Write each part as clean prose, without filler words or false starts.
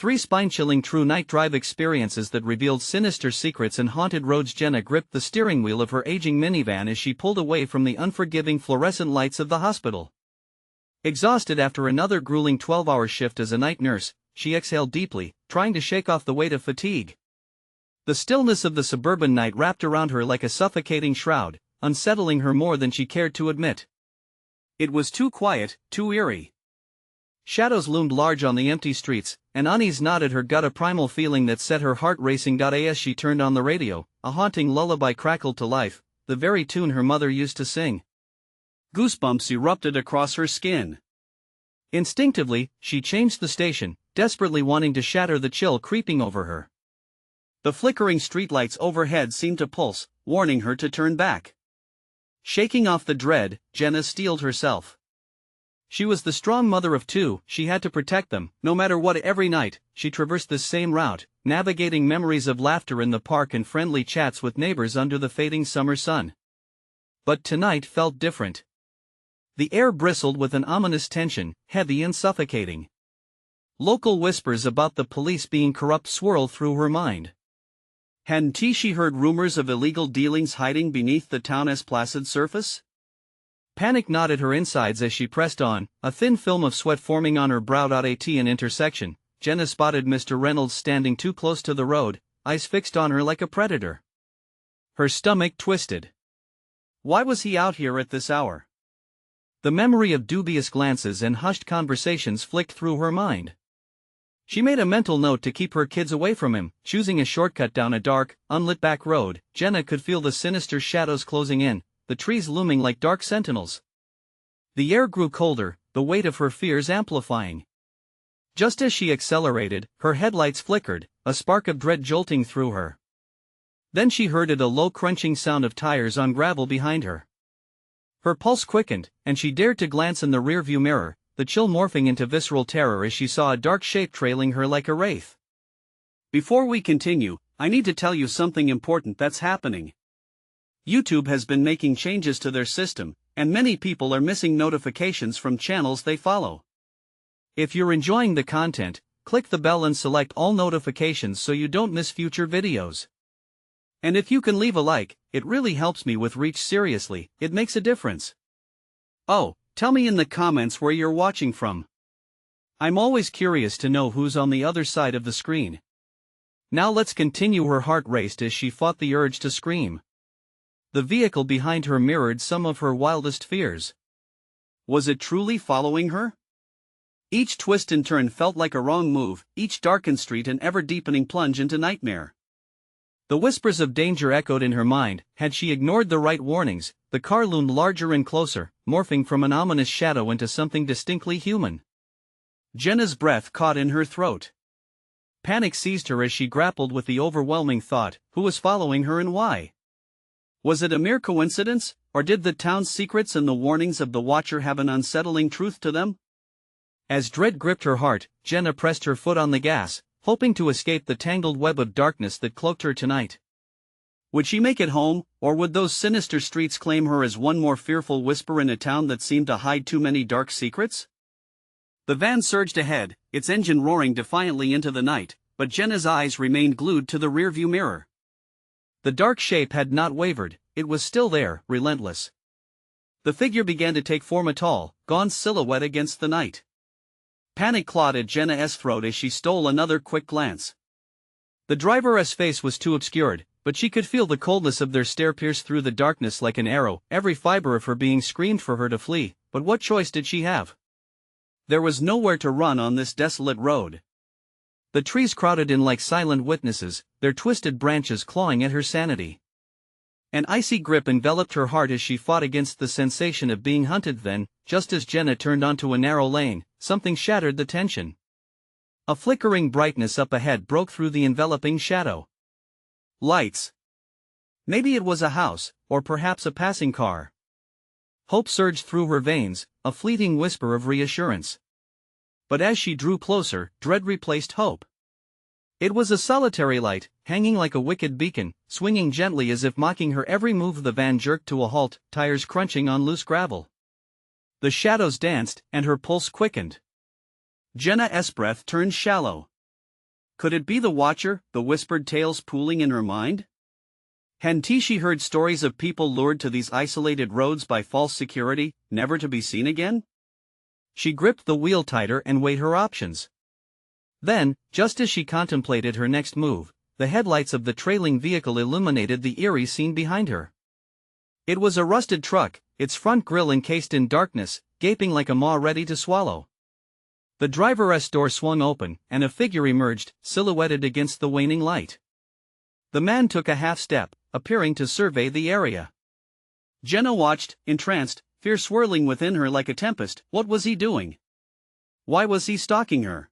Three spine-chilling true night drive experiences that revealed sinister secrets and haunted roads. Jenna gripped the steering wheel of her aging minivan as she pulled away from the unforgiving fluorescent lights of the hospital. Exhausted after another grueling 12-hour shift as a night nurse, she exhaled deeply, trying to shake off the weight of fatigue. The stillness of the suburban night wrapped around her like a suffocating shroud, unsettling her more than she cared to admit. It was too quiet, too eerie. Shadows loomed large on the empty streets, and unease gnawed at her gut, a primal feeling that set her heart racing. As she turned on the radio, a haunting lullaby crackled to life, the very tune her mother used to sing. Goosebumps erupted across her skin. Instinctively, she changed the station, desperately wanting to shatter the chill creeping over her. The flickering streetlights overhead seemed to pulse, warning her to turn back. Shaking off the dread, Jenna steeled herself. She was the strong mother of two, she had to protect them, no matter what. Every night, she traversed this same route, navigating memories of laughter in the park and friendly chats with neighbors under the fading summer sun. But tonight felt different. The air bristled with an ominous tension, heavy and suffocating. Local whispers about the police being corrupt swirled through her mind. Hadn't she heard rumors of illegal dealings hiding beneath the town's placid surface? Panic gnawed at her insides as she pressed on, a thin film of sweat forming on her brow. At an intersection, Jenna spotted Mr. Reynolds standing too close to the road, eyes fixed on her like a predator. Her stomach twisted. Why was he out here at this hour? The memory of dubious glances and hushed conversations flicked through her mind. She made a mental note to keep her kids away from him, choosing a shortcut down a dark, unlit back road. Jenna could feel the sinister shadows closing in, the trees looming like dark sentinels. The air grew colder, the weight of her fears amplifying. Just as she accelerated, her headlights flickered, a spark of dread jolting through her. Then she heard a low crunching sound of tires on gravel behind her. Her pulse quickened, and she dared to glance in the rearview mirror, the chill morphing into visceral terror as she saw a dark shape trailing her like a wraith. Before we continue, I need to tell you something important that's happening. YouTube has been making changes to their system, and many people are missing notifications from channels they follow. If you're enjoying the content, click the bell and select all notifications so you don't miss future videos. And if you can leave a like, it really helps me with reach. Seriously, it makes a difference. Oh, tell me in the comments where you're watching from. I'm always curious to know who's on the other side of the screen. Now let's continue. Her heart raced as she fought the urge to scream. The vehicle behind her mirrored some of her wildest fears. Was it truly following her? Each twist and turn felt like a wrong move, each darkened street an ever-deepening plunge into nightmare. The whispers of danger echoed in her mind. Had she ignored the right warnings, the car loomed larger and closer, morphing from an ominous shadow into something distinctly human. Jenna's breath caught in her throat. Panic seized her as she grappled with the overwhelming thought, who was following her and why? Was it a mere coincidence, or did the town's secrets and the warnings of the Watcher have an unsettling truth to them? As dread gripped her heart, Jenna pressed her foot on the gas, hoping to escape the tangled web of darkness that cloaked her tonight. Would she make it home, or would those sinister streets claim her as one more fearful whisper in a town that seemed to hide too many dark secrets? The van surged ahead, its engine roaring defiantly into the night, but Jenna's eyes remained glued to the rearview mirror. The dark shape had not wavered, it was still there, relentless. The figure began to take form, a tall, gaunt silhouette against the night. Panic clawed at Jenna's throat as she stole another quick glance. The driver's face was too obscured, but she could feel the coldness of their stare pierce through the darkness like an arrow. Every fiber of her being screamed for her to flee, but what choice did she have? There was nowhere to run on this desolate road. The trees crowded in like silent witnesses, their twisted branches clawing at her sanity. An icy grip enveloped her heart as she fought against the sensation of being hunted. Then, just as Jenna turned onto a narrow lane, something shattered the tension. A flickering brightness up ahead broke through the enveloping shadow. Lights. Maybe it was a house, or perhaps a passing car. Hope surged through her veins, a fleeting whisper of reassurance. But as she drew closer, dread replaced hope. It was a solitary light, hanging like a wicked beacon, swinging gently as if mocking her every move. The van jerked to a halt, tires crunching on loose gravel. The shadows danced, and her pulse quickened. Jenna's breath turned shallow. Could it be the Watcher, the whispered tales pooling in her mind? Hadn't she heard stories of people lured to these isolated roads by false security, never to be seen again? She gripped the wheel tighter and weighed her options. Then, just as she contemplated her next move, the headlights of the trailing vehicle illuminated the eerie scene behind her. It was a rusted truck, its front grille encased in darkness, gaping like a maw ready to swallow. The driver's door swung open, and a figure emerged, silhouetted against the waning light. The man took a half step, appearing to survey the area. Jenna watched, entranced, fear swirling within her like a tempest. What was he doing? Why was he stalking her?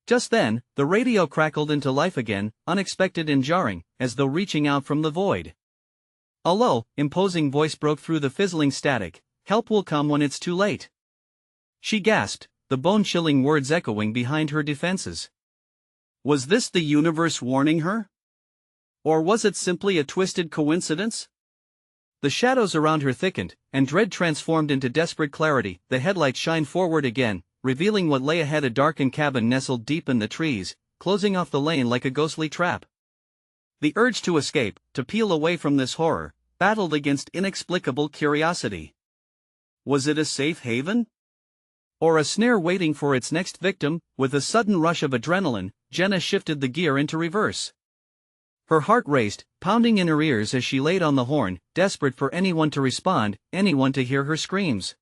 Just then, the radio crackled into life again, unexpected and jarring, as though reaching out from the void. A low, imposing voice broke through the fizzling static. "Help will come when it's too late." She gasped, the bone-chilling words echoing behind her defenses. Was this the universe warning her? Or was it simply a twisted coincidence? The shadows around her thickened, and dread transformed into desperate clarity. The headlights shined forward again, revealing what lay ahead: a darkened cabin nestled deep in the trees, closing off the lane like a ghostly trap. The urge to escape, to peel away from this horror, battled against inexplicable curiosity. Was it a safe haven? Or a snare waiting for its next victim? With a sudden rush of adrenaline, Jenna shifted the gear into reverse. Her heart raced, pounding in her ears as she laid on the horn, desperate for anyone to respond, anyone to hear her screams.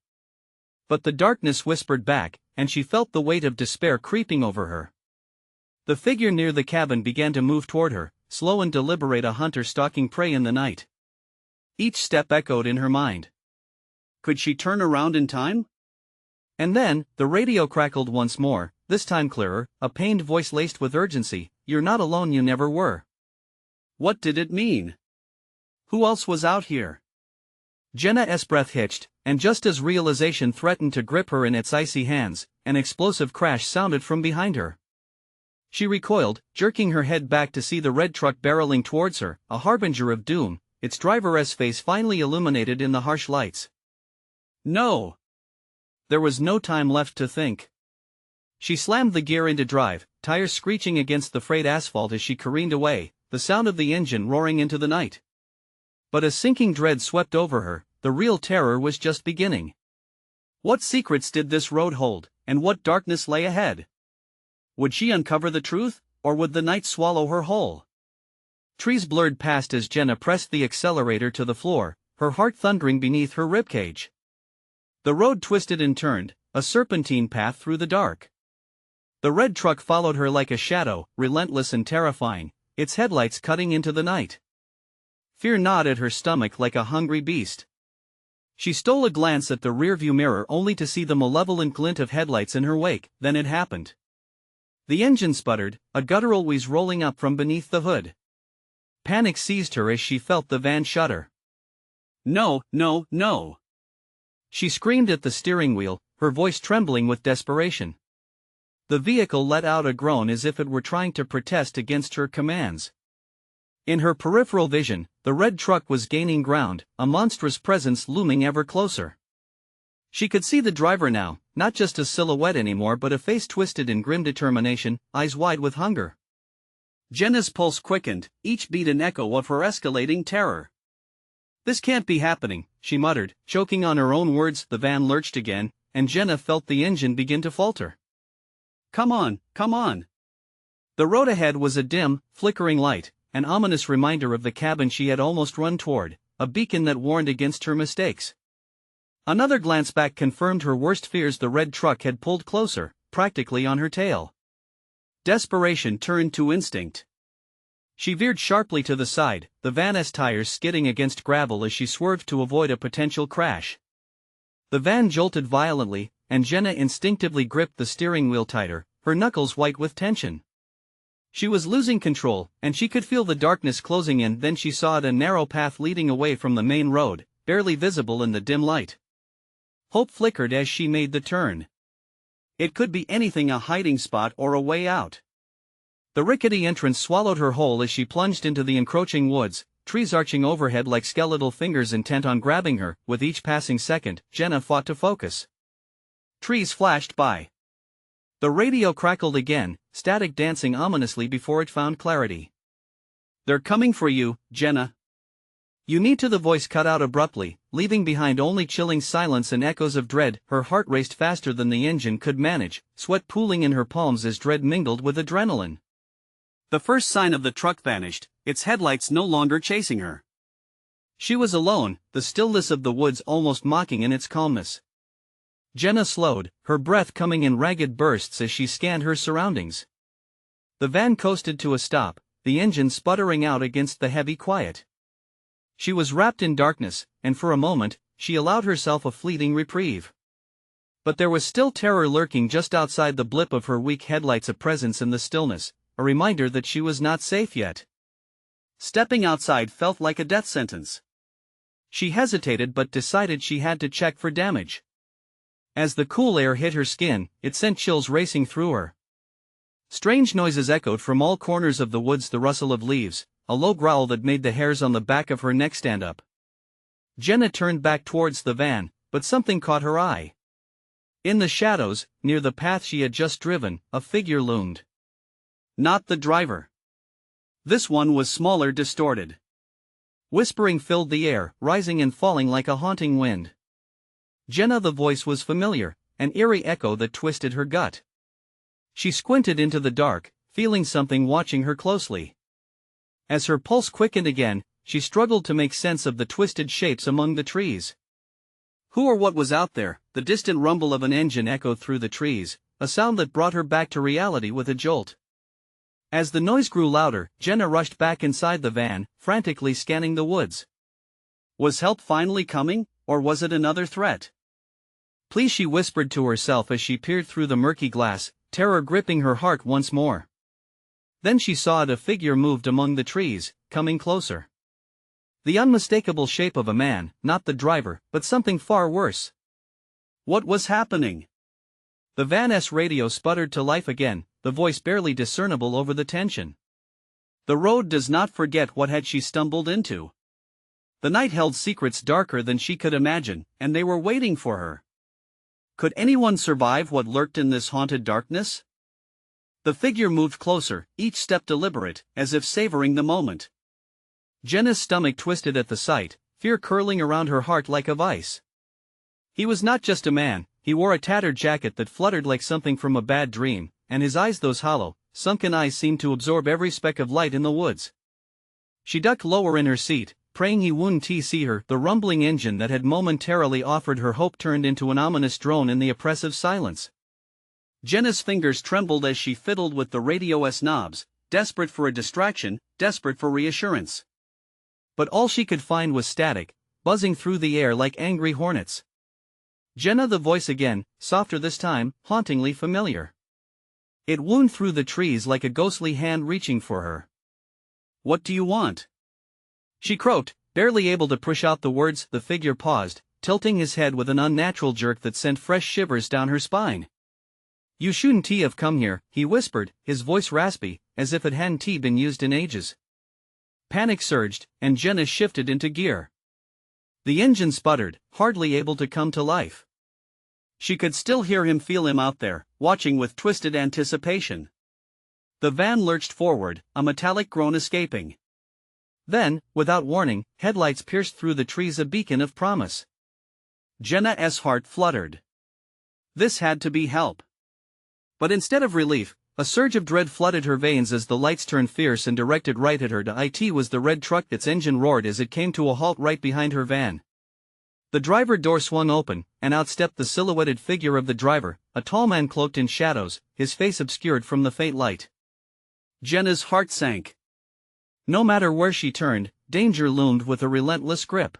But the darkness whispered back, and she felt the weight of despair creeping over her. The figure near the cabin began to move toward her, slow and deliberate, a hunter stalking prey in the night. Each step echoed in her mind. Could she turn around in time? And then, the radio crackled once more, this time clearer, a pained voice laced with urgency. "You're not alone, you never were." What did it mean? Who else was out here? Jenna's breath hitched, and just as realization threatened to grip her in its icy hands, an explosive crash sounded from behind her. She recoiled, jerking her head back to see the red truck barreling towards her, a harbinger of doom, its driver's face finely illuminated in the harsh lights. No! There was no time left to think. She slammed the gear into drive, tires screeching against the frayed asphalt as she careened away, the sound of the engine roaring into the night. But a sinking dread swept over her. The real terror was just beginning. What secrets did this road hold, and what darkness lay ahead? Would she uncover the truth, or would the night swallow her whole? Trees blurred past as Jenna pressed the accelerator to the floor, her heart thundering beneath her ribcage. The road twisted and turned, a serpentine path through the dark. The red truck followed her like a shadow, relentless and terrifying, its headlights cutting into the night. Fear gnawed at her stomach like a hungry beast. She stole a glance at the rearview mirror only to see the malevolent glint of headlights in her wake. Then it happened. The engine sputtered, a guttural wheeze rolling up from beneath the hood. Panic seized her as she felt the van shudder. No, no, no! She screamed at the steering wheel, her voice trembling with desperation. The vehicle let out a groan as if it were trying to protest against her commands. In her peripheral vision, the red truck was gaining ground, a monstrous presence looming ever closer. She could see the driver now, not just a silhouette anymore but a face twisted in grim determination, eyes wide with hunger. Jenna's pulse quickened, each beat an echo of her escalating terror. "This can't be happening," she muttered, choking on her own words. The van lurched again, and Jenna felt the engine begin to falter. Come on, come on! The road ahead was a dim, flickering light, an ominous reminder of the cabin she had almost run toward, a beacon that warned against her mistakes. Another glance back confirmed her worst fears. The red truck had pulled closer, practically on her tail. Desperation turned to instinct. She veered sharply to the side, the van's tires skidding against gravel as she swerved to avoid a potential crash. The van jolted violently, and Jenna instinctively gripped the steering wheel tighter, her knuckles white with tension. She was losing control, and she could feel the darkness closing in. Then she saw a narrow path leading away from the main road, barely visible in the dim light. Hope flickered as she made the turn. It could be anything, a hiding spot or a way out. The rickety entrance swallowed her whole as she plunged into the encroaching woods, trees arching overhead like skeletal fingers intent on grabbing her. With each passing second, Jenna fought to focus. Trees flashed by. The radio crackled again, static dancing ominously before it found clarity. "They're coming for you, Jenna." "You need to." The voice cut out abruptly, leaving behind only chilling silence and echoes of dread. Her heart raced faster than the engine could manage, sweat pooling in her palms as dread mingled with adrenaline. The first sign of the truck vanished, its headlights no longer chasing her. She was alone, the stillness of the woods almost mocking in its calmness. Jenna slowed, her breath coming in ragged bursts as she scanned her surroundings. The van coasted to a stop, the engine sputtering out against the heavy quiet. She was wrapped in darkness, and for a moment, she allowed herself a fleeting reprieve. But there was still terror lurking just outside the blip of her weak headlights, a presence in the stillness, a reminder that she was not safe yet. Stepping outside felt like a death sentence. She hesitated but decided she had to check for damage. As the cool air hit her skin, it sent chills racing through her. Strange noises echoed from all corners of the woods, the rustle of leaves, a low growl that made the hairs on the back of her neck stand up. Jenna turned back towards the van, but something caught her eye. In the shadows, near the path she had just driven, a figure loomed. Not the driver. This one was smaller, distorted. Whispering filled the air, rising and falling like a haunting wind. Jenna, the voice was familiar, an eerie echo that twisted her gut. She squinted into the dark, feeling something watching her closely. As her pulse quickened again, she struggled to make sense of the twisted shapes among the trees. Who or what was out there? The distant rumble of an engine echoed through the trees, a sound that brought her back to reality with a jolt. As the noise grew louder, Jenna rushed back inside the van, frantically scanning the woods. Was help finally coming, or was it another threat? "Please," she whispered to herself as she peered through the murky glass, terror gripping her heart once more. Then she saw it, a figure moved among the trees, coming closer. The unmistakable shape of a man, not the driver, but something far worse. What was happening? The van's radio sputtered to life again, the voice barely discernible over the tension. The road does not forget. What had she stumbled into? The night held secrets darker than she could imagine, and they were waiting for her. Could anyone survive what lurked in this haunted darkness? The figure moved closer, each step deliberate, as if savoring the moment. Jenna's stomach twisted at the sight, fear curling around her heart like a vice. He was not just a man, he wore a tattered jacket that fluttered like something from a bad dream, and his eyes, those hollow, sunken eyes, seemed to absorb every speck of light in the woods. She ducked lower in her seat, praying he wouldn't see her. The rumbling engine that had momentarily offered her hope turned into an ominous drone in the oppressive silence. Jenna's fingers trembled as she fiddled with the radio's knobs, desperate for a distraction, desperate for reassurance. But all she could find was static, buzzing through the air like angry hornets. Jenna, the voice again, softer this time, hauntingly familiar. It wound through the trees like a ghostly hand reaching for her. "What do you want?" she croaked, barely able to push out the words. The figure paused, tilting his head with an unnatural jerk that sent fresh shivers down her spine. "You shouldn't have come here," he whispered, his voice raspy, as if it hadn't been used in ages. Panic surged, and Jenna shifted into gear. The engine sputtered, hardly able to come to life. She could still hear him, feel him out there, watching with twisted anticipation. The van lurched forward, a metallic groan escaping. Then, without warning, headlights pierced through the trees, a beacon of promise. Jenna's heart fluttered. This had to be help. But instead of relief, a surge of dread flooded her veins as the lights turned fierce and directed right at her. It was the red truck. Its engine roared as it came to a halt right behind her van. The driver door swung open, and out stepped the silhouetted figure of the driver, a tall man cloaked in shadows, his face obscured from the faint light. Jenna's heart sank. No matter where she turned, danger loomed with a relentless grip.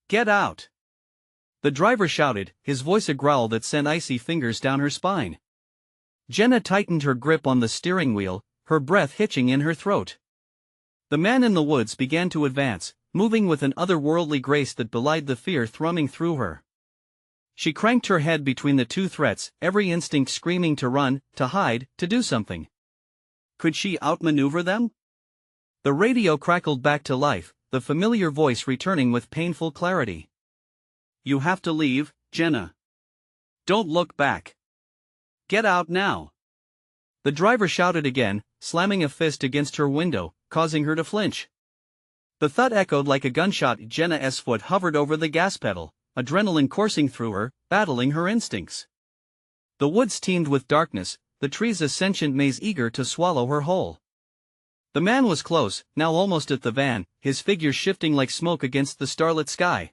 "Get out!" the driver shouted, his voice a growl that sent icy fingers down her spine. Jenna tightened her grip on the steering wheel, her breath hitching in her throat. The man in the woods began to advance, moving with an otherworldly grace that belied the fear thrumming through her. She cranked her head between the two threats, every instinct screaming to run, to hide, to do something. Could she outmaneuver them? The radio crackled back to life, the familiar voice returning with painful clarity. "You have to leave, Jenna. Don't look back. Get out now." The driver shouted again, slamming a fist against her window, causing her to flinch. The thud echoed like a gunshot. Jenna's foot hovered over the gas pedal, adrenaline coursing through her, battling her instincts. The woods teemed with darkness, the trees a sentient maze eager to swallow her whole. The man was close, now almost at the van, his figure shifting like smoke against the starlit sky.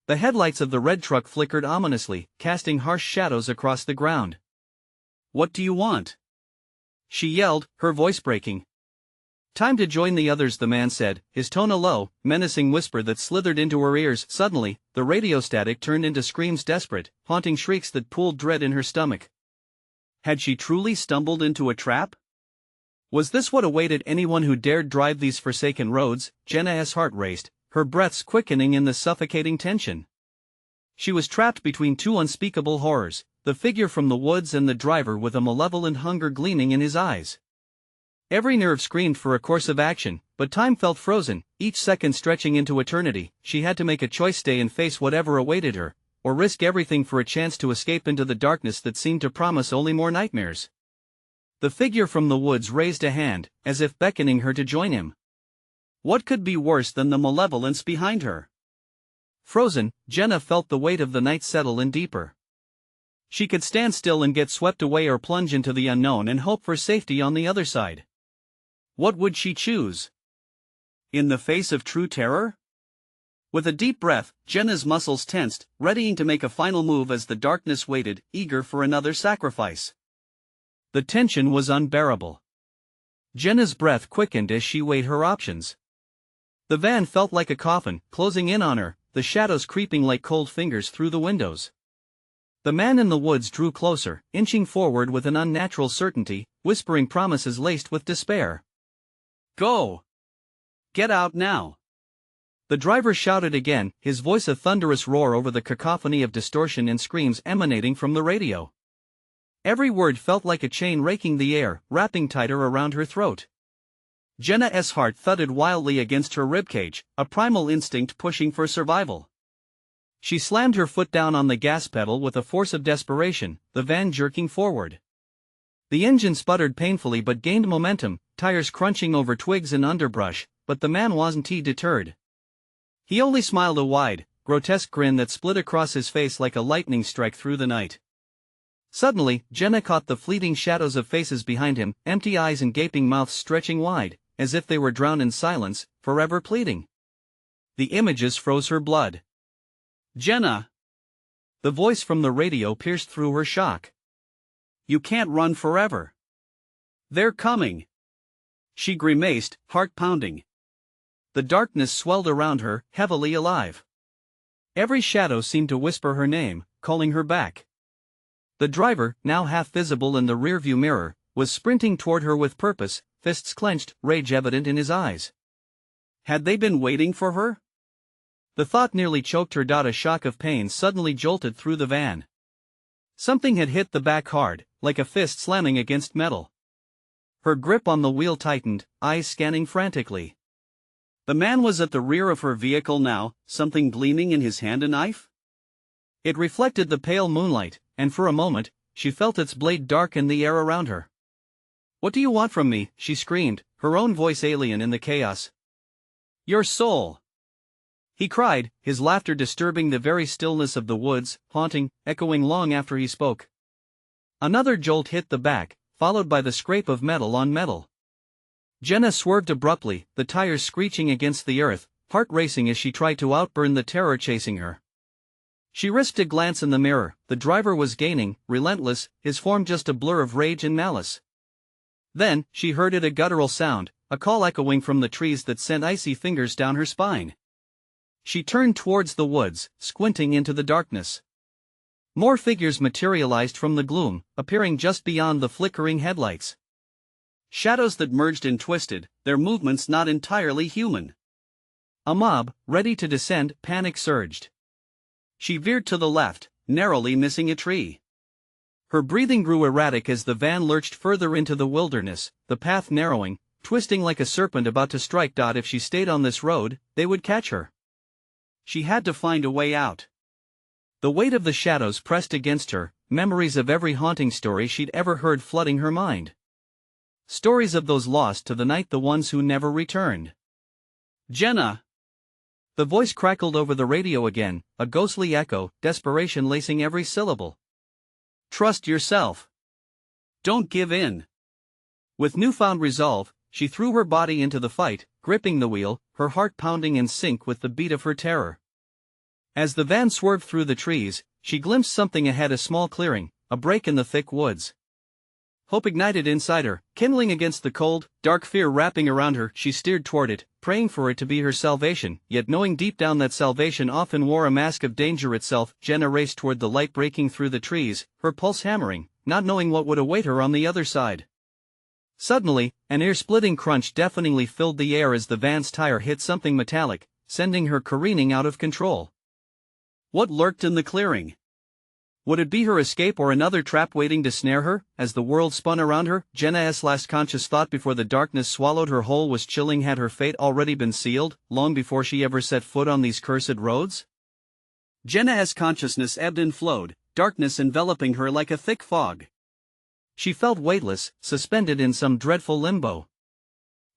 The headlights of the red truck flickered ominously, casting harsh shadows across the ground. "What do you want?" she yelled, her voice breaking. "Time to join the others," the man said, his tone a low, menacing whisper that slithered into her ears. Suddenly, the radio static turned into screams, desperate, haunting shrieks that pooled dread in her stomach. Had she truly stumbled into a trap? Was this what awaited anyone who dared drive these forsaken roads? Jenna's heart raced, her breaths quickening in the suffocating tension. She was trapped between two unspeakable horrors, the figure from the woods and the driver with a malevolent hunger gleaming in his eyes. Every nerve screamed for a course of action, but time felt frozen, each second stretching into eternity. She had to make a choice: stay and face whatever awaited her, or risk everything for a chance to escape into the darkness that seemed to promise only more nightmares. The figure from the woods raised a hand, as if beckoning her to join him. What could be worse than the malevolence behind her? Frozen, Jenna felt the weight of the night settle in deeper. She could stand still and get swept away, or plunge into the unknown and hope for safety on the other side. What would she choose? In the face of true terror? With a deep breath, Jenna's muscles tensed, readying to make a final move as the darkness waited, eager for another sacrifice. The tension was unbearable. Jenna's breath quickened as she weighed her options. The van felt like a coffin, closing in on her, the shadows creeping like cold fingers through the windows. The man in the woods drew closer, inching forward with an unnatural certainty, whispering promises laced with despair. "Go! Get out now!" The driver shouted again, his voice a thunderous roar over the cacophony of distortion and screams emanating from the radio. Every word felt like a chain raking the air, wrapping tighter around her throat. Jenna's heart thudded wildly against her ribcage, a primal instinct pushing for survival. She slammed her foot down on the gas pedal with a force of desperation, the van jerking forward. The engine sputtered painfully but gained momentum, tires crunching over twigs and underbrush, but the man wasn't deterred. He only smiled, a wide, grotesque grin that split across his face like a lightning strike through the night. Suddenly, Jenna caught the fleeting shadows of faces behind him, empty eyes and gaping mouths stretching wide, as if they were drowned in silence, forever pleading. The images froze her blood. "Jenna!" The voice from the radio pierced through her shock. "You can't run forever. They're coming." She grimaced, heart pounding. The darkness swelled around her, heavily alive. Every shadow seemed to whisper her name, calling her back. The driver, now half visible in the rearview mirror, was sprinting toward her with purpose, fists clenched, rage evident in his eyes. Had they been waiting for her? The thought nearly choked her. A shock of pain suddenly jolted through the van. Something had hit the back hard, like a fist slamming against metal. Her grip on the wheel tightened, eyes scanning frantically. The man was at the rear of her vehicle now, something gleaming in his hand, a knife? It reflected the pale moonlight, and for a moment, she felt its blade darken the air around her. "What do you want from me?" she screamed, her own voice alien in the chaos. "Your soul!" he cried, his laughter disturbing the very stillness of the woods, haunting, echoing long after he spoke. Another jolt hit the back, followed by the scrape of metal on metal. Jenna swerved abruptly, the tires screeching against the earth, heart racing as she tried to outburn the terror chasing her. She risked a glance in the mirror. The driver was gaining, relentless, his form just a blur of rage and malice. Then, she heard it, a guttural sound, a call echoing from the trees that sent icy fingers down her spine. She turned towards the woods, squinting into the darkness. More figures materialized from the gloom, appearing just beyond the flickering headlights. Shadows that merged and twisted, their movements not entirely human. A mob, ready to descend, panic surged. She veered to the left, narrowly missing a tree. Her breathing grew erratic as the van lurched further into the wilderness, the path narrowing, twisting like a serpent about to strike. If she stayed on this road, they would catch her. She had to find a way out. The weight of the shadows pressed against her, memories of every haunting story she'd ever heard flooding her mind. Stories of those lost to the night, the ones who never returned. Jenna! The voice crackled over the radio again, a ghostly echo, desperation lacing every syllable. Trust yourself. Don't give in. With newfound resolve, she threw her body into the fight, gripping the wheel, her heart pounding in sync with the beat of her terror. As the van swerved through the trees, she glimpsed something ahead, a small clearing, a break in the thick woods. Hope ignited inside her, kindling against the cold, dark fear wrapping around her. She steered toward it, praying for it to be her salvation, yet knowing deep down that salvation often wore a mask of danger itself. Jenna raced toward the light breaking through the trees, her pulse hammering, not knowing what would await her on the other side. Suddenly, an ear-splitting crunch deafeningly filled the air as the van's tire hit something metallic, sending her careening out of control. What lurked in the clearing? Would it be her escape or another trap waiting to snare her? As the world spun around her, Jenna's last conscious thought before the darkness swallowed her whole was chilling. Had her fate already been sealed, long before she ever set foot on these cursed roads? Jenna's consciousness ebbed and flowed, darkness enveloping her like a thick fog. She felt weightless, suspended in some dreadful limbo.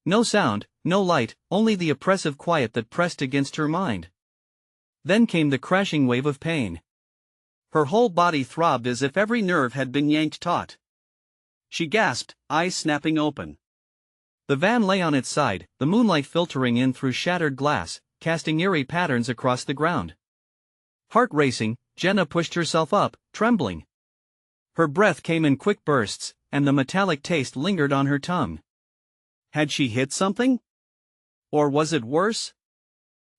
No sound, no light, only the oppressive quiet that pressed against her mind. Then came the crashing wave of pain. Her whole body throbbed as if every nerve had been yanked taut. She gasped, eyes snapping open. The van lay on its side, the moonlight filtering in through shattered glass, casting eerie patterns across the ground. Heart racing, Jenna pushed herself up, trembling. Her breath came in quick bursts, and the metallic taste lingered on her tongue. Had she hit something? Or was it worse?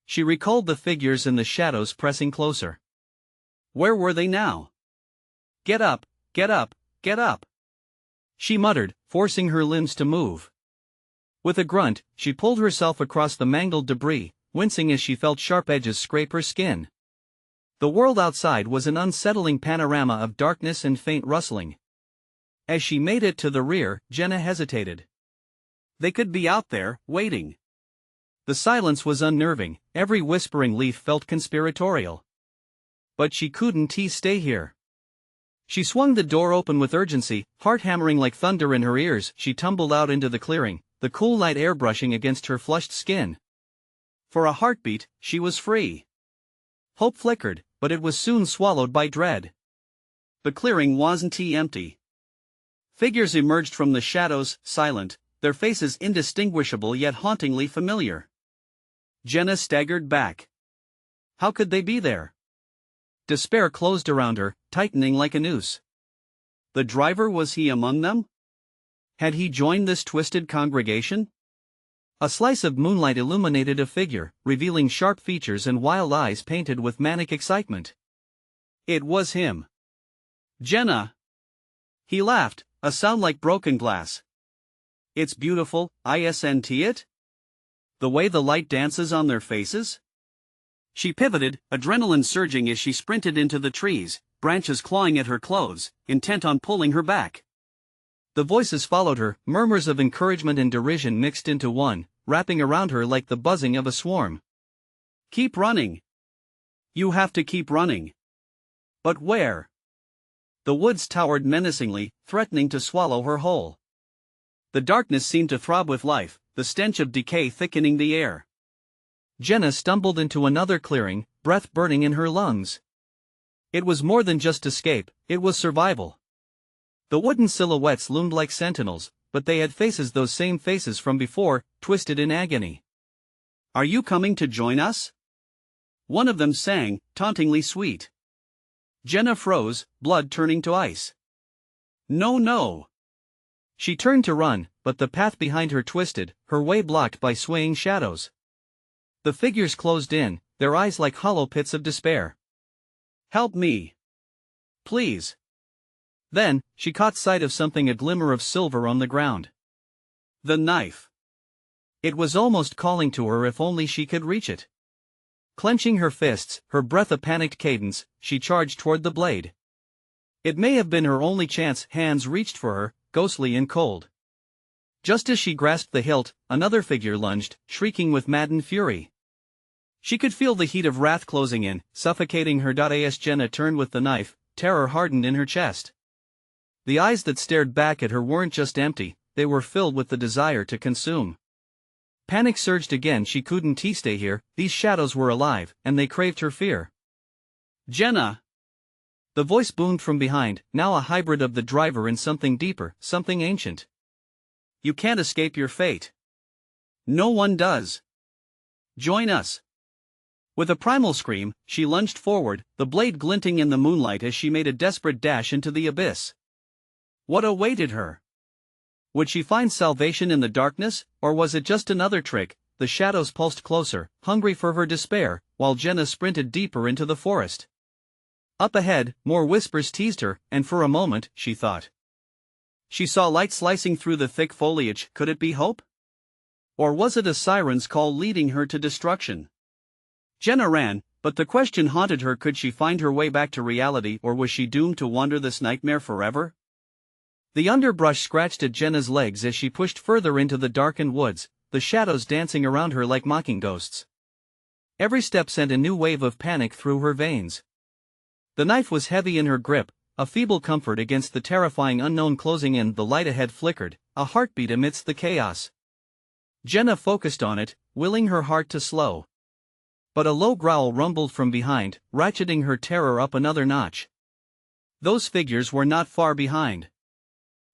She recalled the figures in the shadows pressing closer. Where were they now? Get up, get up, get up, she muttered, forcing her limbs to move. With a grunt, she pulled herself across the mangled debris, wincing as she felt sharp edges scrape her skin. The world outside was an unsettling panorama of darkness and faint rustling. As she made it to the rear, Jenna hesitated. They could be out there, waiting. The silence was unnerving, every whispering leaf felt conspiratorial. But she couldn't stay here. She swung the door open with urgency, heart hammering like thunder in her ears. She tumbled out into the clearing, the cool night air brushing against her flushed skin. For a heartbeat, she was free. Hope flickered, but it was soon swallowed by dread. The clearing wasn't empty. Figures emerged from the shadows, silent, their faces indistinguishable yet hauntingly familiar. Jenna staggered back. How could they be there? Despair closed around her, tightening like a noose. The driver, was he among them? Had he joined this twisted congregation? A slice of moonlight illuminated a figure, revealing sharp features and wild eyes painted with manic excitement. It was him. Jenna! He laughed, a sound like broken glass. It's beautiful, isn't it? The way the light dances on their faces? She pivoted, adrenaline surging as she sprinted into the trees, branches clawing at her clothes, intent on pulling her back. The voices followed her, murmurs of encouragement and derision mixed into one, wrapping around her like the buzzing of a swarm. Keep running. You have to keep running. But where? The woods towered menacingly, threatening to swallow her whole. The darkness seemed to throb with life, the stench of decay thickening the air. Jenna stumbled into another clearing, breath burning in her lungs. It was more than just escape, it was survival. The wooden silhouettes loomed like sentinels, but they had faces, those same faces from before, twisted in agony. Are you coming to join us? One of them sang, tauntingly sweet. Jenna froze, blood turning to ice. No, no. She turned to run, but the path behind her twisted, her way blocked by swaying shadows. The figures closed in, their eyes like hollow pits of despair. Help me. Please. Then, she caught sight of something, a glimmer of silver on the ground. The knife. It was almost calling to her if only she could reach it. Clenching her fists, her breath a panicked cadence, she charged toward the blade. It may have been her only chance. Hands reached for her, ghostly and cold. Just as she grasped the hilt, another figure lunged, shrieking with maddened fury. She could feel the heat of wrath closing in, suffocating her. As Jenna turned with the knife, terror hardened in her chest. The eyes that stared back at her weren't just empty, they were filled with the desire to consume. Panic surged again. She couldn't stay here, these shadows were alive, and they craved her fear. Jenna! The voice boomed from behind, now a hybrid of the driver and something deeper, something ancient. You can't escape your fate. No one does. Join us. With a primal scream, she lunged forward, the blade glinting in the moonlight as she made a desperate dash into the abyss. What awaited her? Would she find salvation in the darkness, or was it just another trick? The shadows pulsed closer, hungry for her despair, while Jenna sprinted deeper into the forest. Up ahead, more whispers teased her, and for a moment, she thought. She saw light slicing through the thick foliage. Could it be hope? Or was it a siren's call leading her to destruction? Jenna ran, but the question haunted her: could she find her way back to reality, or was she doomed to wander this nightmare forever? The underbrush scratched at Jenna's legs as she pushed further into the darkened woods, the shadows dancing around her like mocking ghosts. Every step sent a new wave of panic through her veins. The knife was heavy in her grip, a feeble comfort against the terrifying unknown closing in. The light ahead flickered, a heartbeat amidst the chaos. Jenna focused on it, willing her heart to slow. But a low growl rumbled from behind, ratcheting her terror up another notch. Those figures were not far behind.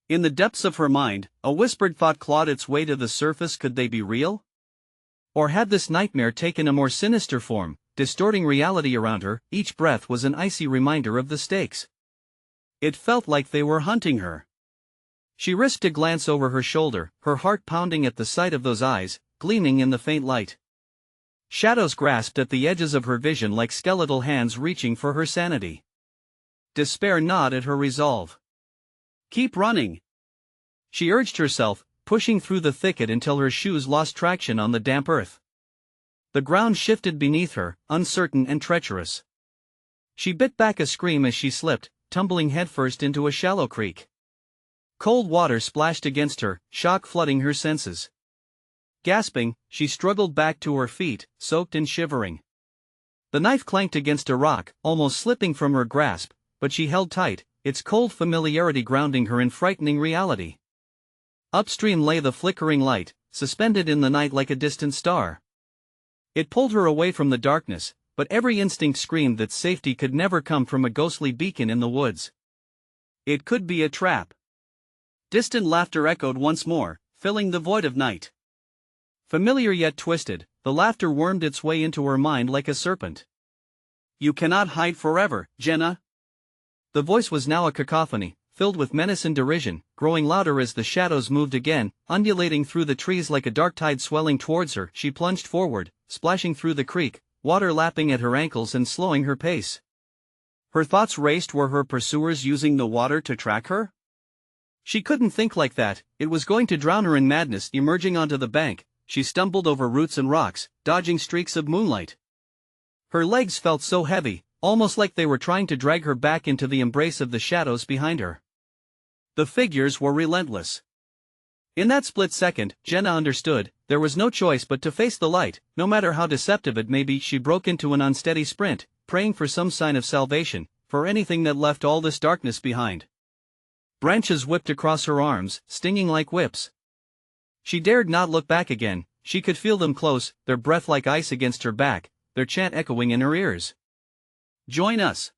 In the depths of her mind, a whispered thought clawed its way to the surface. Could they be real? Or had this nightmare taken a more sinister form, distorting reality around her? Each breath was an icy reminder of the stakes. It felt like they were hunting her. She risked a glance over her shoulder, her heart pounding at the sight of those eyes, gleaming in the faint light. Shadows grasped at the edges of her vision like skeletal hands reaching for her sanity. Despair gnawed at her resolve. Keep running! She urged herself, pushing through the thicket until her shoes lost traction on the damp earth. The ground shifted beneath her, uncertain and treacherous. She bit back a scream as she slipped, tumbling headfirst into a shallow creek. Cold water splashed against her, shock flooding her senses. Gasping, she struggled back to her feet, soaked and shivering. The knife clanked against a rock, almost slipping from her grasp, but she held tight, its cold familiarity grounding her in frightening reality. Upstream lay the flickering light, suspended in the night like a distant star. It pulled her away from the darkness, but every instinct screamed that safety could never come from a ghostly beacon in the woods. It could be a trap. Distant laughter echoed once more, filling the void of night. Familiar yet twisted, the laughter wormed its way into her mind like a serpent. You cannot hide forever, Jenna. The voice was now a cacophony, filled with menace and derision, growing louder as the shadows moved again, undulating through the trees like a dark tide swelling towards her. She plunged forward, splashing through the creek, water lapping at her ankles and slowing her pace. Her thoughts raced. Were her pursuers using the water to track her? She couldn't think like that, it was going to drown her in madness. Emerging onto the bank, she stumbled over roots and rocks, dodging streaks of moonlight. Her legs felt so heavy, almost like they were trying to drag her back into the embrace of the shadows behind her. The figures were relentless. In that split second, Jenna understood, there was no choice but to face the light, no matter how deceptive it may be. She broke into an unsteady sprint, praying for some sign of salvation, for anything that left all this darkness behind. Branches whipped across her arms, stinging like whips. She dared not look back again. She could feel them close, their breath like ice against her back, their chant echoing in her ears. Join us!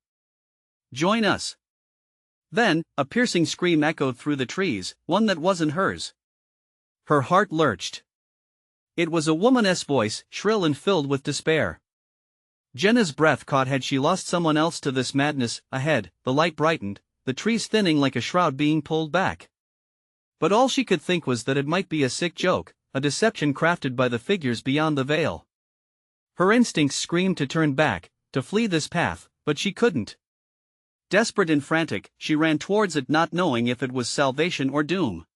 Join us! Then, a piercing scream echoed through the trees, one that wasn't hers. Her heart lurched. It was a woman's voice, shrill and filled with despair. Jenna's breath caught. Had she lost someone else to this madness? Ahead, the light brightened, the trees thinning like a shroud being pulled back. But all she could think was that it might be a sick joke, a deception crafted by the figures beyond the veil. Her instincts screamed to turn back, to flee this path, but she couldn't. Desperate and frantic, she ran towards it, not knowing if it was salvation or doom.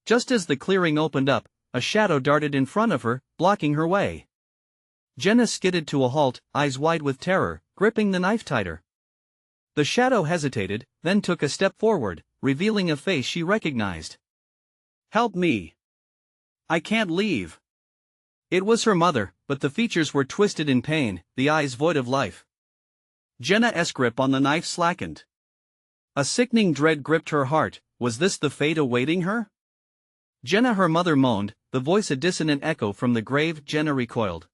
Just as the clearing opened up, a shadow darted in front of her, blocking her way. Jenna skidded to a halt, eyes wide with terror, gripping the knife tighter. The shadow hesitated, then took a step forward, revealing a face she recognized. Help me! I can't leave! It was her mother, but the features were twisted in pain, the eyes void of life. Jenna's grip on the knife slackened. A sickening dread gripped her heart. Was this the fate awaiting her? Jenna, her mother moaned, the voice a dissonant echo from the grave. Jenna recoiled,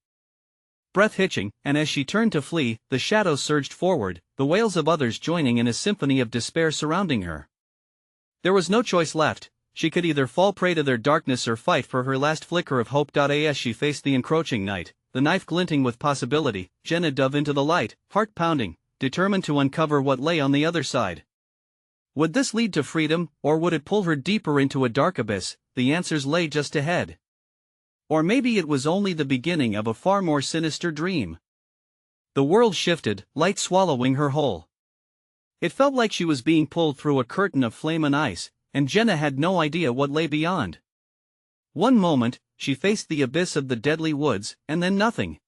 breath hitching, and as she turned to flee, the shadows surged forward, the wails of others joining in a symphony of despair surrounding her. There was no choice left. She could either fall prey to their darkness or fight for her last flicker of hope. As she faced the encroaching night, the knife glinting with possibility, Jenna dove into the light, heart pounding, determined to uncover what lay on the other side. Would this lead to freedom, or would it pull her deeper into a dark abyss? The answers lay just ahead. Or maybe it was only the beginning of a far more sinister dream. The world shifted, light swallowing her whole. It felt like she was being pulled through a curtain of flame and ice, and Jenna had no idea what lay beyond. One moment, she faced the abyss of the deadly woods, and then nothing.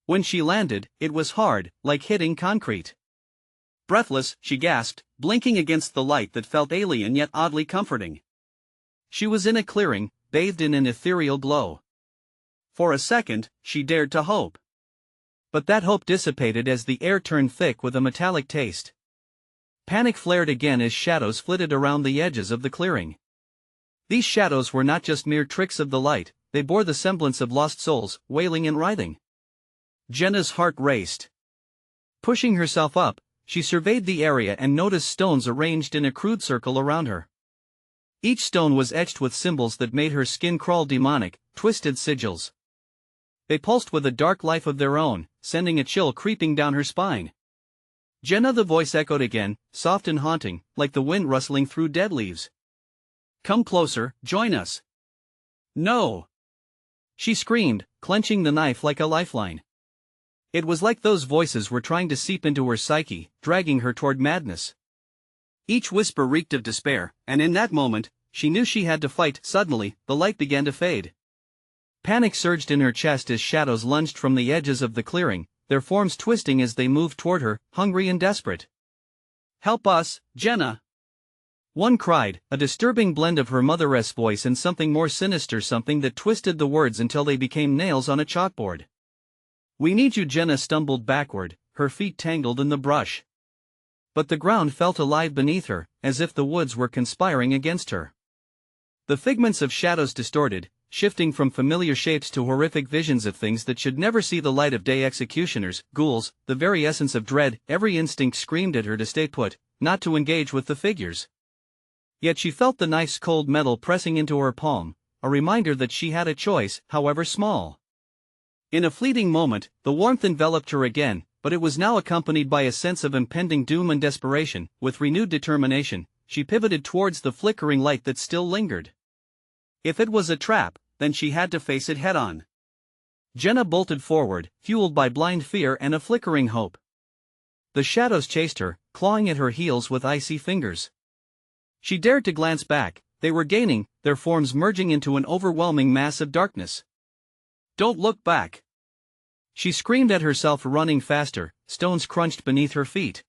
When she landed, it was hard, like hitting concrete. Breathless, she gasped, blinking against the light that felt alien yet oddly comforting. She was in a clearing, bathed in an ethereal glow. For a second, she dared to hope. But that hope dissipated as the air turned thick with a metallic taste. Panic flared again as shadows flitted around the edges of the clearing. These shadows were not just mere tricks of the light, they bore the semblance of lost souls, wailing and writhing. Jenna's heart raced. Pushing herself up, she surveyed the area and noticed stones arranged in a crude circle around her. Each stone was etched with symbols that made her skin crawl, demonic, twisted sigils. They pulsed with a dark life of their own, sending a chill creeping down her spine. Jenna, the voice echoed again, soft and haunting, like the wind rustling through dead leaves. Come closer, join us. No! She screamed, clenching the knife like a lifeline. It was like those voices were trying to seep into her psyche, dragging her toward madness. Each whisper reeked of despair, and in that moment, she knew she had to fight. Suddenly, the light began to fade. Panic surged in her chest as shadows lunged from the edges of the clearing, their forms twisting as they moved toward her, hungry and desperate. Help us, Jenna! One cried, a disturbing blend of her mother's voice and something more sinister, something that twisted the words until they became nails on a chalkboard. We need you. Jenna stumbled backward, her feet tangled in the brush. But the ground felt alive beneath her, as if the woods were conspiring against her. The figments of shadows distorted, shifting from familiar shapes to horrific visions of things that should never see the light of day. Executioners, ghouls, the very essence of dread. Every instinct screamed at her to stay put, not to engage with the figures. Yet she felt the knife's cold metal pressing into her palm, a reminder that she had a choice, however small. In a fleeting moment, the warmth enveloped her again, but it was now accompanied by a sense of impending doom and desperation. With renewed determination, she pivoted towards the flickering light that still lingered. If it was a trap, then she had to face it head-on. Jenna bolted forward, fueled by blind fear and a flickering hope. The shadows chased her, clawing at her heels with icy fingers. She dared to glance back. They were gaining, their forms merging into an overwhelming mass of darkness. Don't look back! She screamed at herself, running faster, stones crunched beneath her feet.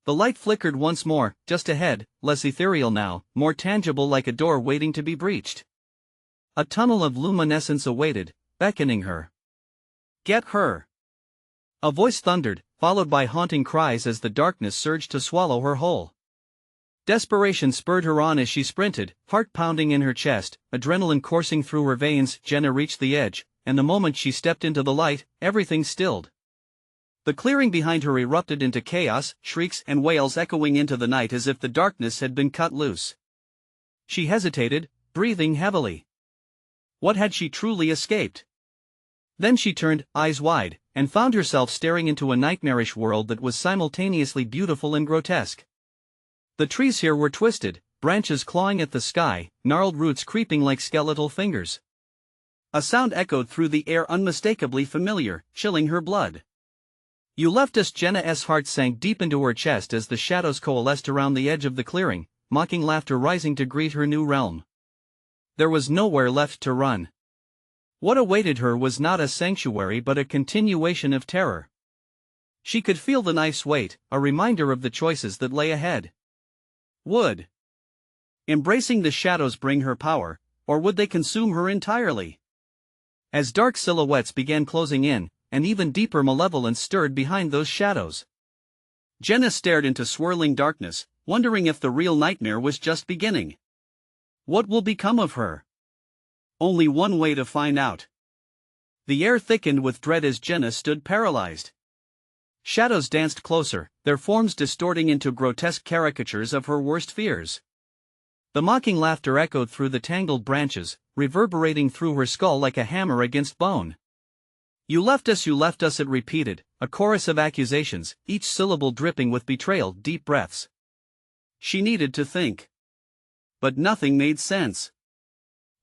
The light flickered once more, just ahead, less ethereal now, more tangible, like a door waiting to be breached. A tunnel of luminescence awaited, beckoning her. Get her! A voice thundered, followed by haunting cries as the darkness surged to swallow her whole. Desperation spurred her on as she sprinted, heart pounding in her chest, adrenaline coursing through her veins. Jenna reached the edge, and the moment she stepped into the light, everything stilled. The clearing behind her erupted into chaos, shrieks and wails echoing into the night as if the darkness had been cut loose. She hesitated, breathing heavily. What had she truly escaped? Then she turned, eyes wide, and found herself staring into a nightmarish world that was simultaneously beautiful and grotesque. The trees here were twisted, branches clawing at the sky, gnarled roots creeping like skeletal fingers. A sound echoed through the air, unmistakably familiar, chilling her blood. You left us. Jenna's heart sank deep into her chest as the shadows coalesced around the edge of the clearing, mocking laughter rising to greet her new realm. There was nowhere left to run. What awaited her was not a sanctuary but a continuation of terror. She could feel the knife's weight, a reminder of the choices that lay ahead. Would embracing the shadows bring her power, or would they consume her entirely? As dark silhouettes began closing in, an even deeper malevolence stirred behind those shadows. Jenna stared into swirling darkness, wondering if the real nightmare was just beginning. What will become of her? Only one way to find out. The air thickened with dread as Jenna stood paralyzed. Shadows danced closer, their forms distorting into grotesque caricatures of her worst fears. The mocking laughter echoed through the tangled branches, reverberating through her skull like a hammer against bone. You left us, it repeated, a chorus of accusations, each syllable dripping with betrayal. Deep breaths. She needed to think. But nothing made sense.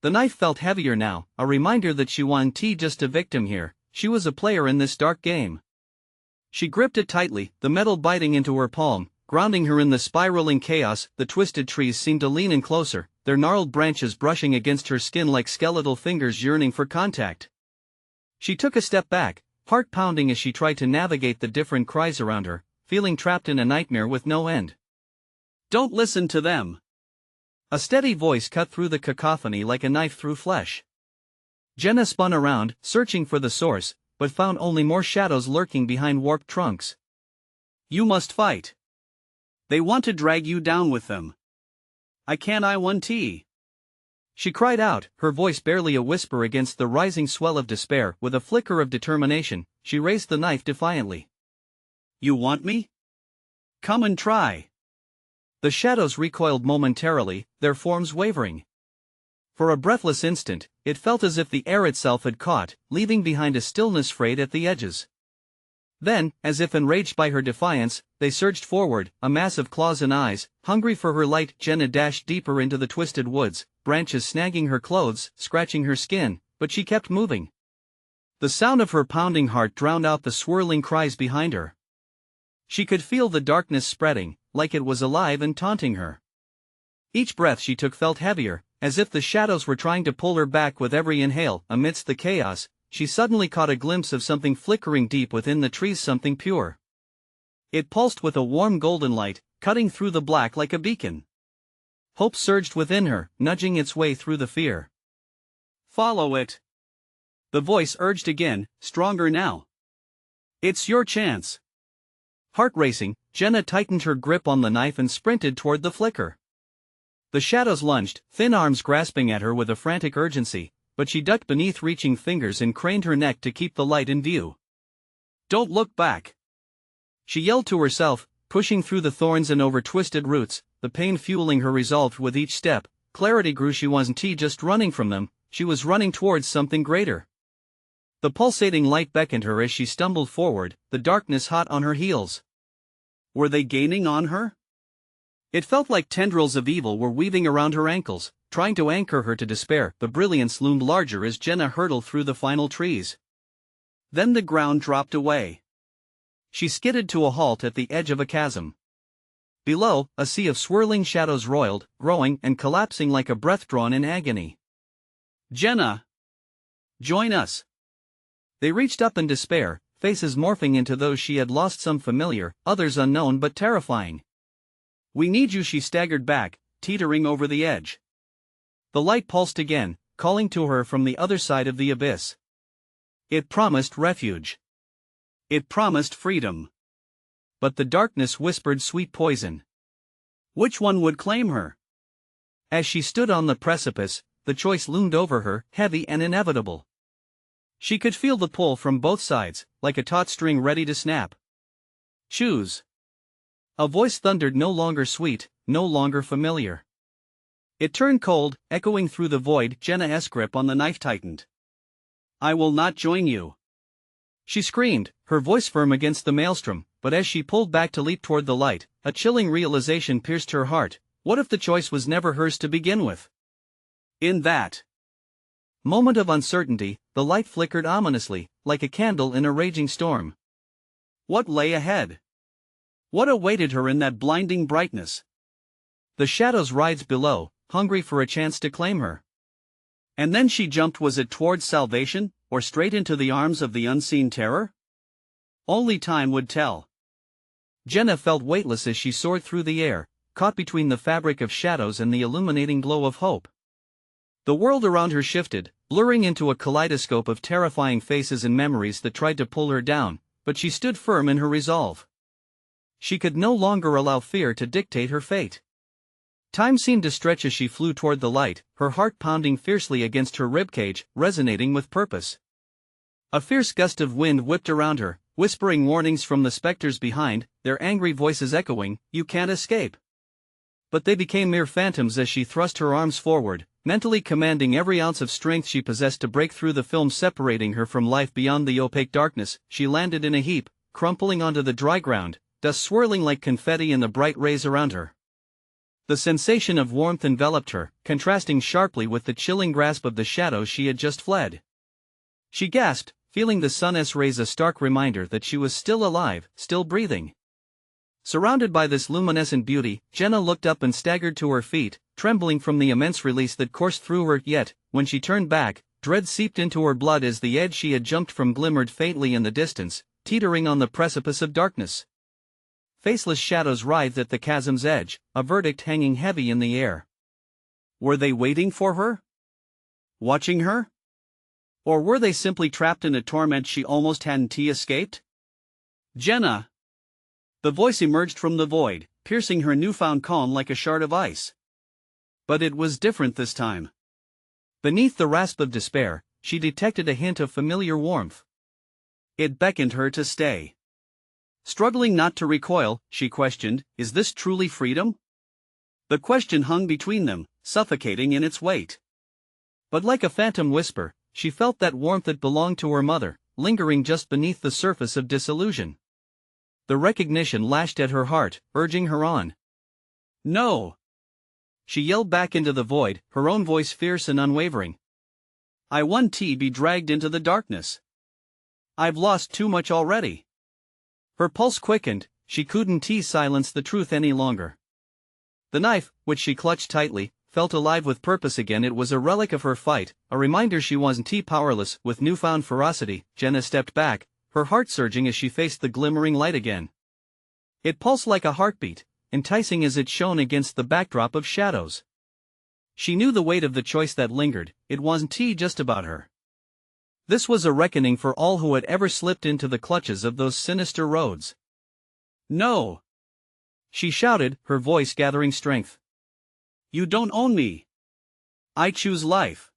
The knife felt heavier now, a reminder that she wasn't just a victim here, she was a player in this dark game. She gripped it tightly, the metal biting into her palm, grounding her in the spiraling chaos. The twisted trees seemed to lean in closer, their gnarled branches brushing against her skin like skeletal fingers yearning for contact. She took a step back, heart pounding as she tried to navigate the different cries around her, feeling trapped in a nightmare with no end. Don't listen to them. A steady voice cut through the cacophony like a knife through flesh. Jenna spun around, searching for the source, but found only more shadows lurking behind warped trunks. You must fight. They want to drag you down with them. I want tea. She cried out, her voice barely a whisper against the rising swell of despair. With a flicker of determination, she raised the knife defiantly. You want me? Come and try. The shadows recoiled momentarily, their forms wavering. For a breathless instant, it felt as if the air itself had caught, leaving behind a stillness frayed at the edges. Then, as if enraged by her defiance, they surged forward, a mass of claws and eyes, hungry for her light. Jenna dashed deeper into the twisted woods, branches snagging her clothes, scratching her skin, but she kept moving. The sound of her pounding heart drowned out the swirling cries behind her. She could feel the darkness spreading, like it was alive and taunting her. Each breath she took felt heavier, as if the shadows were trying to pull her back with every inhale. Amidst the chaos, she suddenly caught a glimpse of something flickering deep within the trees, something pure. It pulsed with a warm golden light, cutting through the black like a beacon. Hope surged within her, nudging its way through the fear. Follow it. The voice urged again, stronger now. It's your chance. Heart racing, Jenna tightened her grip on the knife and sprinted toward the flicker. The shadows lunged, thin arms grasping at her with a frantic urgency, but she ducked beneath reaching fingers and craned her neck to keep the light in view. Don't look back. She yelled to herself, pushing through the thorns and over twisted roots, the pain fueling her resolve with each step. Clarity grew. She wasn't just running from them, she was running towards something greater. The pulsating light beckoned her as she stumbled forward, the darkness hot on her heels. Were they gaining on her? It felt like tendrils of evil were weaving around her ankles, trying to anchor her to despair. The brilliance loomed larger as Jenna hurtled through the final trees. Then the ground dropped away. She skidded to a halt at the edge of a chasm. Below, a sea of swirling shadows roiled, growing and collapsing like a breath drawn in agony. Jenna! Join us! They reached up in despair, faces morphing into those she had lost, some familiar, others unknown but terrifying. We need you, she staggered back, teetering over the edge. The light pulsed again, calling to her from the other side of the abyss. It promised refuge. It promised freedom. But the darkness whispered sweet poison. Which one would claim her? As she stood on the precipice, the choice loomed over her, heavy and inevitable. She could feel the pull from both sides, like a taut string ready to snap. Choose. A voice thundered, no longer sweet, no longer familiar. It turned cold, echoing through the void. Jenna's grip on the knife tightened. I will not join you. She screamed, her voice firm against the maelstrom, but as she pulled back to leap toward the light, a chilling realization pierced her heart. What if the choice was never hers to begin with? In that moment of uncertainty, the light flickered ominously, like a candle in a raging storm. What lay ahead? What awaited her in that blinding brightness? The shadows writhed below, hungry for a chance to claim her. And then she jumped. Was it towards salvation, or straight into the arms of the unseen terror? Only time would tell. Jenna felt weightless as she soared through the air, caught between the fabric of shadows and the illuminating glow of hope. The world around her shifted, blurring into a kaleidoscope of terrifying faces and memories that tried to pull her down, but she stood firm in her resolve. She could no longer allow fear to dictate her fate. Time seemed to stretch as she flew toward the light, her heart pounding fiercely against her ribcage, resonating with purpose. A fierce gust of wind whipped around her, whispering warnings from the specters behind, their angry voices echoing, "You can't escape." But they became mere phantoms as she thrust her arms forward, mentally commanding every ounce of strength she possessed to break through the film separating her from life beyond the opaque darkness. She landed in a heap, crumpling onto the dry ground, dust swirling like confetti in the bright rays around her. The sensation of warmth enveloped her, contrasting sharply with the chilling grasp of the shadows she had just fled. She gasped, feeling the sun's rays a stark reminder that she was still alive, still breathing. Surrounded by this luminescent beauty, Jenna looked up and staggered to her feet, trembling from the immense release that coursed through her. Yet, when she turned back, dread seeped into her blood as the edge she had jumped from glimmered faintly in the distance, teetering on the precipice of darkness. Faceless shadows writhed at the chasm's edge, a verdict hanging heavy in the air. Were they waiting for her? Watching her? Or were they simply trapped in a torment she almost hadn't escaped? "Jenna!" The voice emerged from the void, piercing her newfound calm like a shard of ice. But it was different this time. Beneath the rasp of despair, she detected a hint of familiar warmth. It beckoned her to stay. Struggling not to recoil, she questioned, "Is this truly freedom?" The question hung between them, suffocating in its weight. But like a phantom whisper, she felt that warmth that belonged to her mother, lingering just beneath the surface of disillusion. The recognition lashed at her heart, urging her on. "No!" She yelled back into the void, her own voice fierce and unwavering. "I won't be dragged into the darkness. I've lost too much already." Her pulse quickened, she couldn't silence the truth any longer. The knife, which she clutched tightly, felt alive with purpose again. It was a relic of her fight, a reminder she wasn't powerless. With newfound ferocity, Jenna stepped back, her heart surging as she faced the glimmering light again. It pulsed like a heartbeat, enticing as it shone against the backdrop of shadows. She knew the weight of the choice that lingered. It wasn't just about her. This was a reckoning for all who had ever slipped into the clutches of those sinister roads. "No!" she shouted, her voice gathering strength. "You don't own me. I choose life."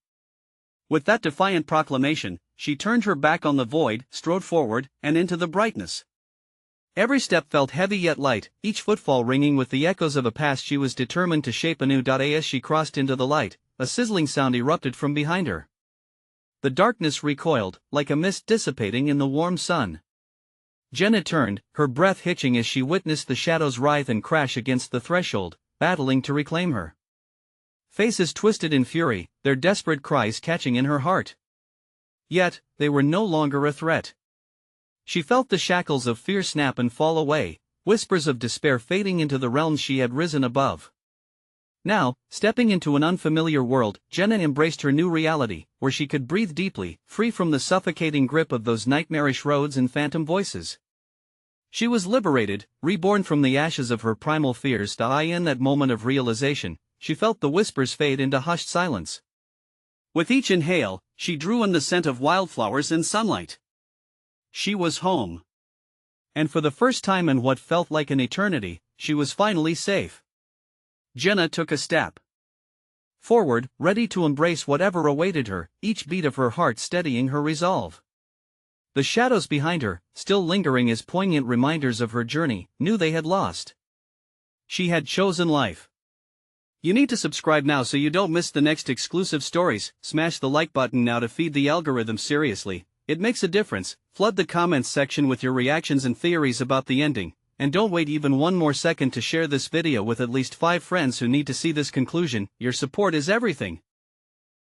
With that defiant proclamation, she turned her back on the void, strode forward, and into the brightness. Every step felt heavy yet light, each footfall ringing with the echoes of a past she was determined to shape anew. As she crossed into the light, a sizzling sound erupted from behind her. The darkness recoiled, like a mist dissipating in the warm sun. Jenna turned, her breath hitching as she witnessed the shadows writhe and crash against the threshold, battling to reclaim her. Faces twisted in fury, their desperate cries catching in her heart. Yet, they were no longer a threat. She felt the shackles of fear snap and fall away, whispers of despair fading into the realms she had risen above. Now, stepping into an unfamiliar world, Jenna embraced her new reality, where she could breathe deeply, free from the suffocating grip of those nightmarish roads and phantom voices. She was liberated, reborn from the ashes of her primal fears. In that moment of realization, she felt the whispers fade into hushed silence. With each inhale, she drew in the scent of wildflowers and sunlight. She was home. And for the first time in what felt like an eternity, she was finally safe. Jenna took a step forward, ready to embrace whatever awaited her, each beat of her heart steadying her resolve. The shadows behind her, still lingering as poignant reminders of her journey, knew they had lost. She had chosen life. You need to subscribe now so you don't miss the next exclusive stories. Smash the like button now to feed the algorithm. Seriously, it makes a difference. Flood the comments section with your reactions and theories about the ending. And don't wait even one more second to share this video with at least 5 friends who need to see this conclusion. Your support is everything.